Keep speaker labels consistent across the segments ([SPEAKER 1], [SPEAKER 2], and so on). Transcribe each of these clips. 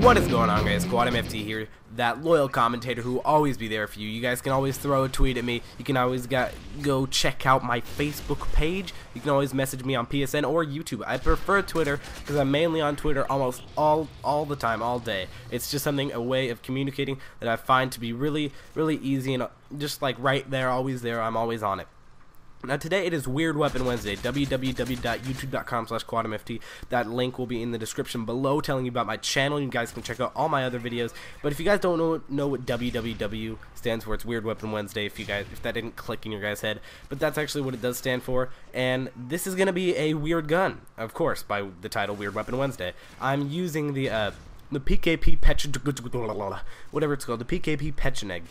[SPEAKER 1] What is going on, guys? Squad MFT here, that loyal commentator who will always be there for you. You guys can always throw a tweet at me. You can always go check out my Facebook page. You can always message me on PSN or YouTube. I prefer Twitter because I'm mainly on Twitter almost all the time, all day. It's just a way of communicating that I find to be really easy and just like right there, always there. I'm always on it. Now today it is Weird Weapon Wednesday, www.youtube.com/quadmft. That link will be in the description below telling you about my channel. You guys can check out all my other videos. But if you guys don't know what www stands for, it's Weird Weapon Wednesday, if that didn't click in your guys' head. But that's actually what it does stand for. And this is going to be a weird gun, of course, by the title Weird Weapon Wednesday. I'm using the PKP whatever it's called, the PKP Pecheneg.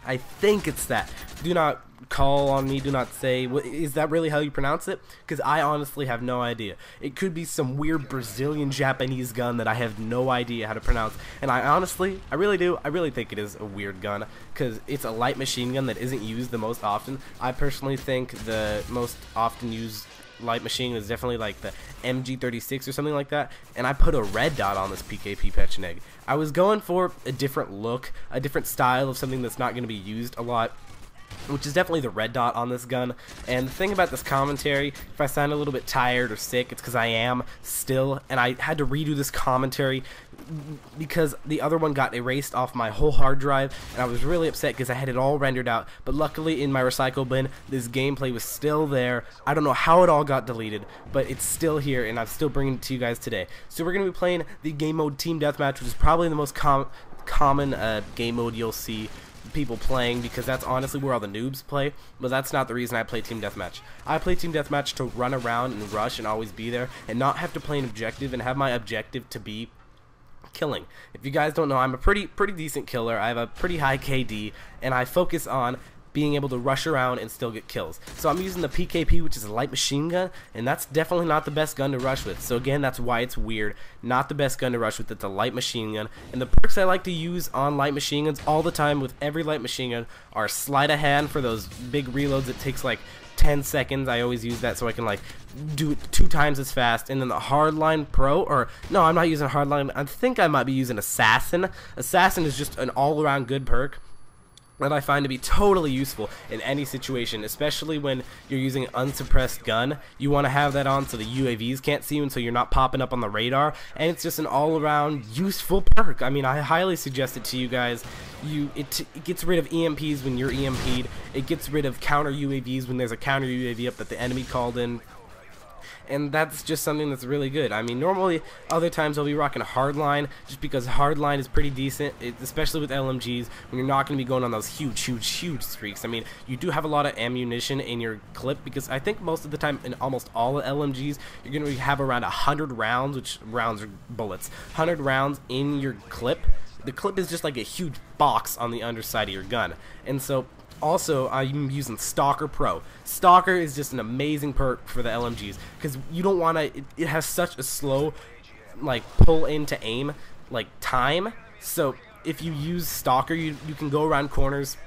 [SPEAKER 1] I think it's that. Do not call on me, do not say, is that really how you pronounce it? Because I honestly have no idea. It could be some weird Brazilian Japanese gun that I have no idea how to pronounce. And I really think it is a weird gun, because it's a light machine gun that isn't used the most often. I personally think the most often used light machine is definitely like the MG36 or something like that, and I put a red dot on this PKP Pecheneg. I was going for a different look, a different style of something that's not going to be used a lot, which is definitely the red dot on this gun. And the thing about this commentary, if I sound a little bit tired or sick, it's because I am still, and I had to redo this commentary because the other one got erased off my whole hard drive, and I was really upset because I had it all rendered out. But luckily in my recycle bin, this gameplay was still there. I don't know how it all got deleted, but it's still here, and I'm still bringing it to you guys today. So we're going to be playing the game mode Team Deathmatch, which is probably the most common game mode you'll see people playing, because that's honestly where all the noobs play. But that's not the reason I play Team Deathmatch. I play Team Deathmatch to run around and rush and always be there, and not have to play an objective and have my objective to be killing. If you guys don't know, I'm a pretty decent killer. I have a pretty high KD, and I focus on being able to rush around and still get kills. So I'm using the PKP, which is a light machine gun, and that's definitely not the best gun to rush with. So again, that's why it's weird. Not the best gun to rush with. It's a light machine gun. And the perks I like to use on light machine guns all the time with every light machine gun are sleight of hand for those big reloads. It takes like 10 seconds. I always use that so I can like do it 2 times as fast. And then the Hardline Pro, or no, I'm not using Hardline. I think I might be using Assassin. Assassin is just an all-around good perk that I find to be totally useful in any situation, especially when you're using an unsuppressed gun. You want to have that on so the UAVs can't see you and so you're not popping up on the radar, and it's just an all-around useful perk. I mean, I highly suggest it to you guys. It gets rid of EMPs when you're EMP'd. It gets rid of counter UAVs when there's a counter UAV up that the enemy called in. And that's just something that's really good. I mean, normally, other times I'll be rocking a hardline, just because hardline is pretty decent, especially with LMGs, when you're not going to be going on those huge streaks. I mean, you do have a lot of ammunition in your clip, because I think most of the time, in almost all the LMGs, you're going to have around 100 rounds, which rounds are bullets, 100 rounds in your clip. The clip is just like a huge box on the underside of your gun. And so also, I'm using Stalker Pro. Stalker is just an amazing perk for the LMGs, because you don't want to, it has such a slow like pull into aim like time. So if you use Stalker, you can go around corners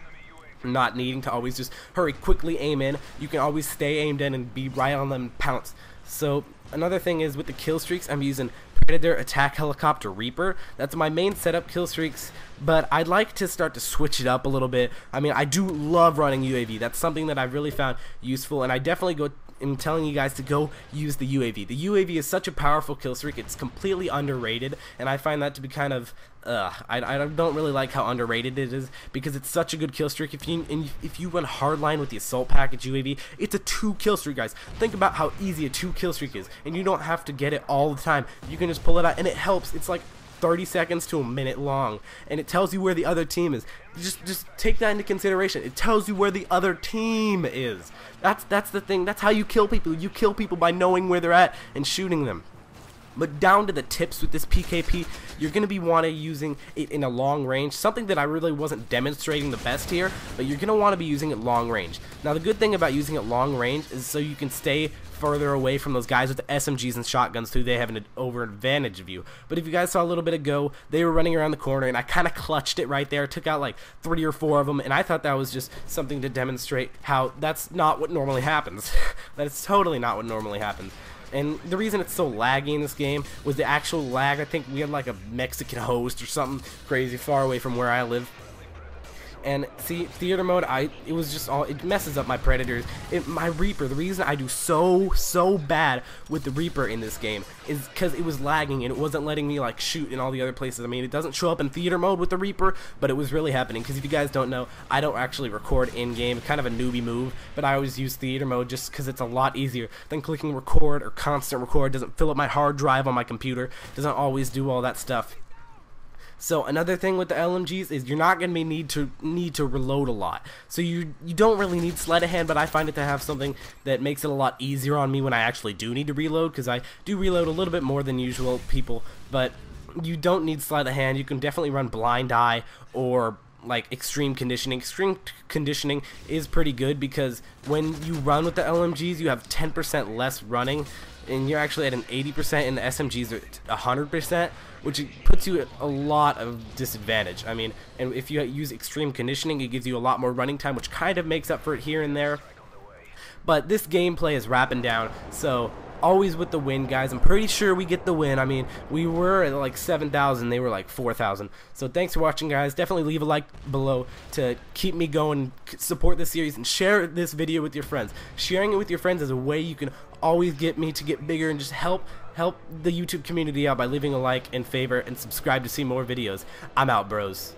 [SPEAKER 1] not needing to always just hurry quickly aim in. You can always stay aimed in and be right on them and pounce. So another thing is with the kill streaks, I'm using Predator, Attack Helicopter, Reaper. That's my main setup kill streaks, but I'd like to start to switch it up a little bit. I mean, I do love running UAV. That's something that I've really found useful, and I definitely am telling you guys to go use the UAV. The UAV is such a powerful kill streak. It's completely underrated, and I find that to be kind of I don't really like how underrated it is, because it's such a good kill streak. If you run hardline with the assault package UAV, it's a 2 kill streak, guys. Think about how easy a 2 kill streak is, and you don't have to get it all the time. You can just pull it out, and it helps. It's like 30 seconds to a minute long, and it tells you where the other team is. Just take that into consideration. It tells you where the other team is. That's the thing. That's how you kill people. You kill people by knowing where they're at and shooting them. But down to the tips with this PKP, you're going to be using it in a long range, something that I really wasn't demonstrating the best here, but you're going to want to be using it long range. Now the good thing about using it long range is so you can stay further away from those guys with the SMGs and shotguns too. They have an advantage of you. But if you guys saw a little bit ago, they were running around the corner, and I kind of clutched it right there, took out like 3 or 4 of them, and I thought that was just something to demonstrate how that's not what normally happens. That is totally not what normally happens. And the reason it's so laggy in this game was the actual lag. I think we had like a Mexican host or something crazy far away from where I live. And see, theater mode, it messes up my predators. My Reaper, the reason I do so bad with the Reaper in this game is because it was lagging and it wasn't letting me like shoot in all the other places. I mean, it doesn't show up in theater mode with the Reaper, but it was really happening. Because if you guys don't know, I don't actually record in game, kind of a newbie move, but I always use theater mode just because it's a lot easier than clicking record or constant record. It doesn't fill up my hard drive on my computer, doesn't always do all that stuff. So another thing with the LMGs is you're not going to need to reload a lot. So you don't really need sleight of hand, but I find it to have something that makes it a lot easier on me when I actually do need to reload, because I do reload a little bit more than usual people, but you don't need sleight of hand. You can definitely run blind eye or like extreme conditioning. Extreme conditioning is pretty good because when you run with the LMGs, you have 10% less running, and you're actually at an 80%, and the SMGs are at 100%, which puts you at a lot of disadvantage. I mean, and if you use extreme conditioning, it gives you a lot more running time, which kind of makes up for it here and there. But this gameplay is wrapping down, so always with the win, guys. I'm pretty sure we get the win. I mean, we were at like 7,000, they were like 4,000. So thanks for watching, guys. Definitely leave a like below to keep me going, support this series, and share this video with your friends. Sharing it with your friends is a way you can always get me to get bigger and just help the YouTube community out by leaving a like and favor and subscribe to see more videos. I'm out, bros.